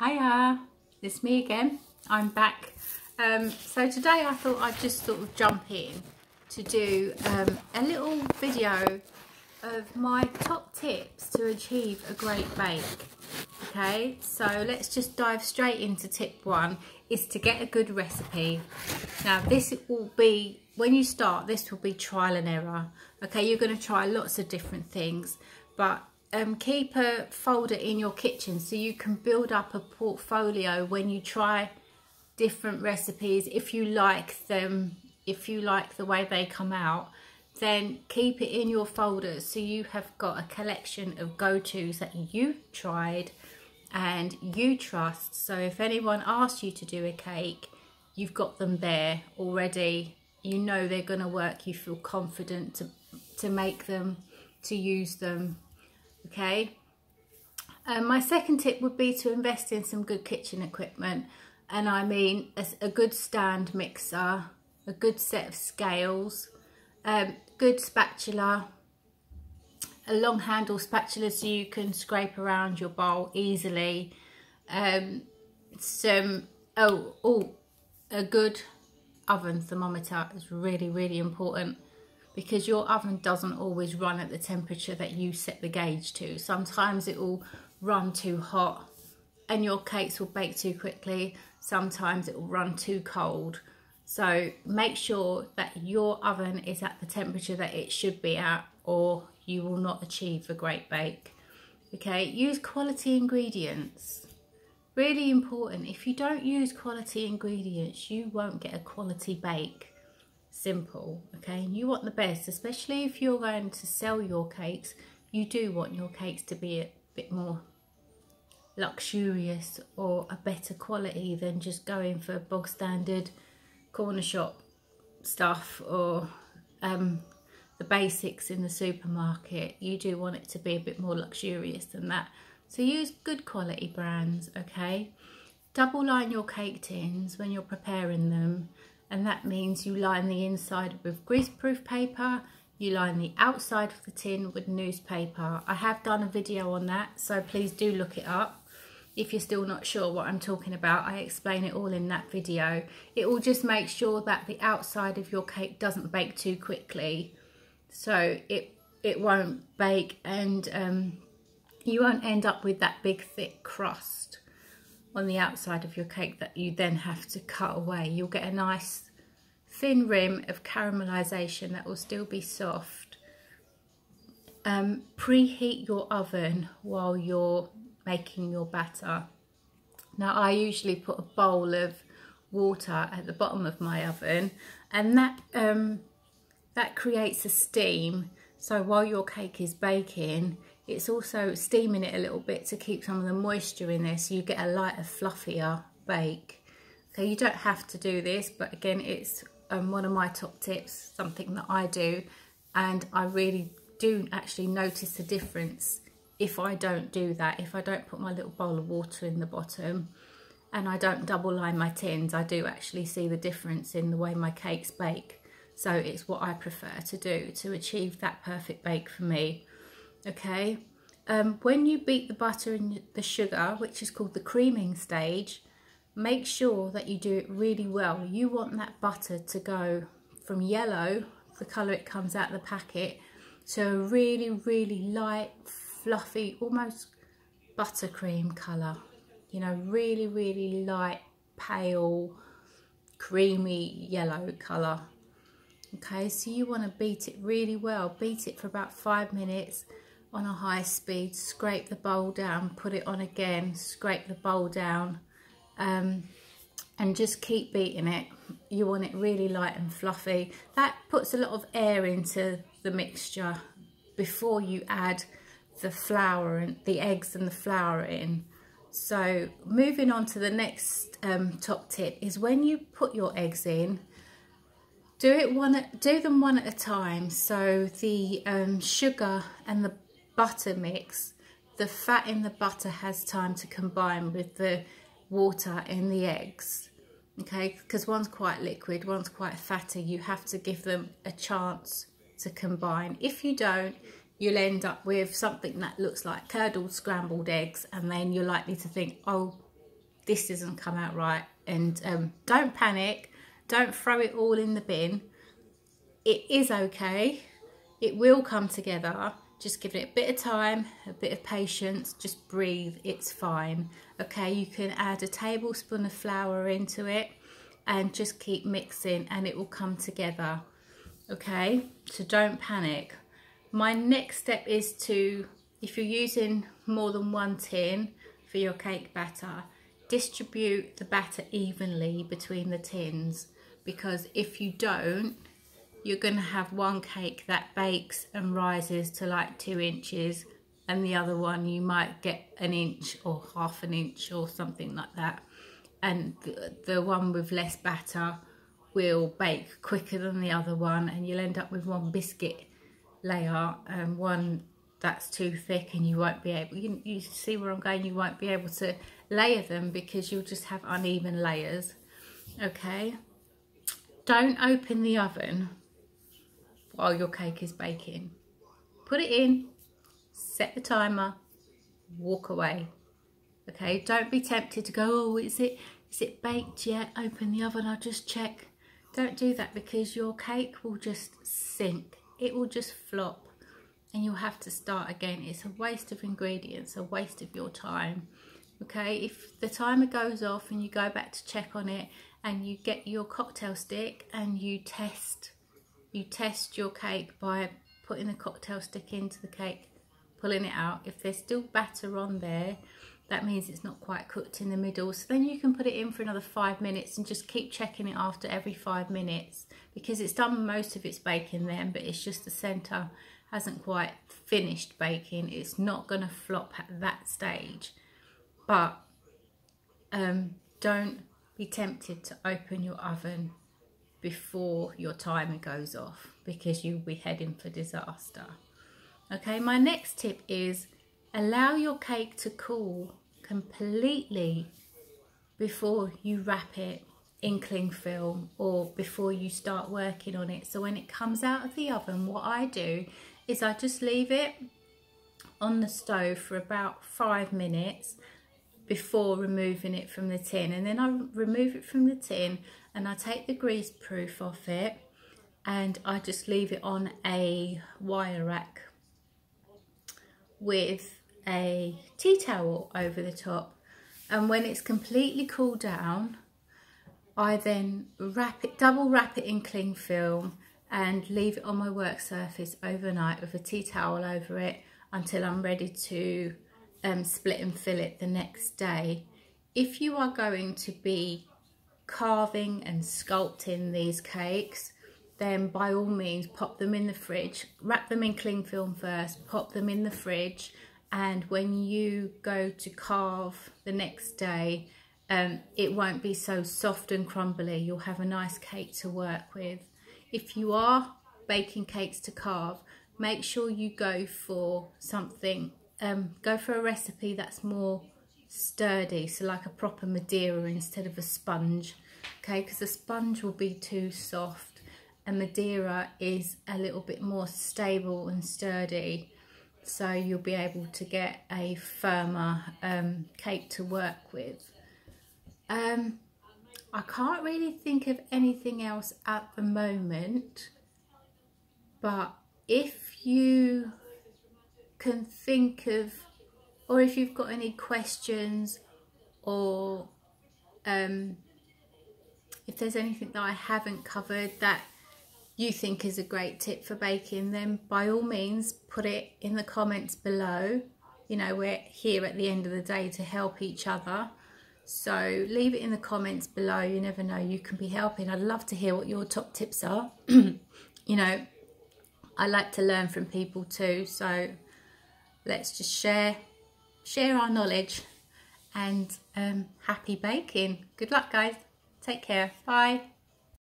Hiya, it's me again. I'm back. So today I thought I'd just sort of jump in to do a little video of my top tips to achieve a great bake. Okay, so let's just dive straight into tip one, is to get a good recipe. Now this will be, when you start, this will be trial and error. Okay, you're going to try lots of different things, but keep a folder in your kitchen so you can build up a portfolio when you try different recipes. If you like them, if you like the way they come out, then keep it in your folder so you have got a collection of go-tos that you tried and you trust. So if anyone asks you to do a cake, you've got them there already. You know they're going to work. You feel confident to make them, to use them. Okay, my second tip would be to invest in some good kitchen equipment, and I mean a good stand mixer, a good set of scales, good spatula, a long handle spatula so you can scrape around your bowl easily, a good oven thermometer is really important, because your oven doesn't always run at the temperature that you set the gauge to. Sometimes it will run too hot and your cakes will bake too quickly. Sometimes it will run too cold. So make sure that your oven is at the temperature that it should be at, or you will not achieve a great bake. Okay, use quality ingredients. Really important. If you don't use quality ingredients, you won't get a quality bake. Simple. Okay, and you want the best, especially if you're going to sell your cakes. You do want your cakes to be a bit more luxurious or a better quality than just going for bog standard corner shop stuff or the basics in the supermarket. You do want it to be a bit more luxurious than that, so use good quality brands. Okay, double line your cake tins when you're preparing them, and that means you line the inside with greaseproof paper, you line the outside of the tin with newspaper. I have done a video on that, so please do look it up. If you're still not sure what I'm talking about, I explain it all in that video. It will just make sure that the outside of your cake doesn't bake too quickly, so it won't bake, and you won't end up with that big thick crust on the outside of your cake that you then have to cut away. You'll get a nice thin rim of caramelization that will still be soft. Preheat your oven while you're making your batter. Now I usually put a bowl of water at the bottom of my oven, and that creates a steam, so while your cake is baking, it's also steaming it a little bit to keep some of the moisture in there, so you get a lighter, fluffier bake. Okay, you don't have to do this, but again, it's one of my top tips, something that I do, and I really do actually notice the difference if I don't do that. If I don't put my little bowl of water in the bottom and I don't double line my tins, I do actually see the difference in the way my cakes bake. So it's what I prefer to do to achieve that perfect bake for me. Okay, when you beat the butter and the sugar, which is called the creaming stage, make sure that you do it really well. You want that butter to go from yellow, the colour it comes out of the packet, to a really light, fluffy, almost buttercream colour. You know, really light, pale, creamy yellow colour. Okay, so you want to beat it really well. Beat it for about 5 minutes on a high speed. Scrape the bowl down, put it on again, scrape the bowl down, and just keep beating it. You want it really light and fluffy. That puts a lot of air into the mixture before you add the flour and the eggs and the flour in. So moving on to the next top tip is, when you put your eggs in, do them one at a time. So the sugar and the butter mix, the fat in the butter has time to combine with the water in the eggs. Okay, because one's quite liquid, one's quite fatty. You have to give them a chance to combine. If you don't, you'll end up with something that looks like curdled scrambled eggs, and then you're likely to think, oh, this doesn't come out right. And don't panic, don't throw it all in the bin. It is okay, it will come together. Just give it a bit of time, a bit of patience, just breathe, it's fine. Okay, you can add a tablespoon of flour into it and just keep mixing and it will come together. Okay, so don't panic. My next step is to, if you're using more than one tin for your cake batter, distribute the batter evenly between the tins, because if you don't, you're going to have one cake that bakes and rises to like 2 inches, and the other one you might get 1 inch or half an inch or something like that. And the one with less batter will bake quicker than the other one, and you'll end up with one biscuit layer and one that's too thick, and you won't be able, you see where I'm going, you won't be able to layer them because you'll just have uneven layers. Okay, don't open the oven while your cake is baking. Put it in, set the timer, walk away. Okay, don't be tempted to go, oh, is it baked yet? Open the oven, I'll just check. Don't do that, because your cake will just sink. It will just flop and you'll have to start again. It's a waste of ingredients, a waste of your time. Okay, if the timer goes off and you go back to check on it and you get your cocktail stick and you test your cake by putting the cocktail stick into the cake, pulling it out. If there's still batter on there, that means it's not quite cooked in the middle. So then you can put it in for another 5 minutes and just keep checking it after every 5 minutes, because it's done most of its baking then, but it's just the centre hasn't quite finished baking. It's not going to flop at that stage. But don't be tempted to open your oven before your timer goes off, because you'll be heading for disaster. Okay, my next tip is allow your cake to cool completely before you wrap it in cling film or before you start working on it. So when it comes out of the oven, what I do is I just leave it on the stove for about 5 minutes before removing it from the tin, and then I remove it from the tin and I take the grease proof off it and I just leave it on a wire rack with a tea towel over the top. And when it's completely cooled down, I then double wrap it in cling film and leave it on my work surface overnight with a tea towel over it until I'm ready to split and fillet the next day. If you are going to be carving and sculpting these cakes, then by all means pop them in the fridge, wrap them in cling film first, pop them in the fridge, and when you go to carve the next day, it won't be so soft and crumbly. You'll have a nice cake to work with. If you are baking cakes to carve, make sure you go for something, go for a recipe that's more sturdy, so like a proper Madeira instead of a sponge. Okay, because a sponge will be too soft and Madeira is a little bit more stable and sturdy, so you'll be able to get a firmer cake to work with. I can't really think of anything else at the moment, but if you can think of, or if you've got any questions, or if there's anything that I haven't covered that you think is a great tip for baking, then by all means put it in the comments below. You know, we're here at the end of the day to help each other, so leave it in the comments below. You never know, you can be helping. I'd love to hear what your top tips are. You know, I like to learn from people too, so let's just share our knowledge, and happy baking. Good luck guys, take care, bye.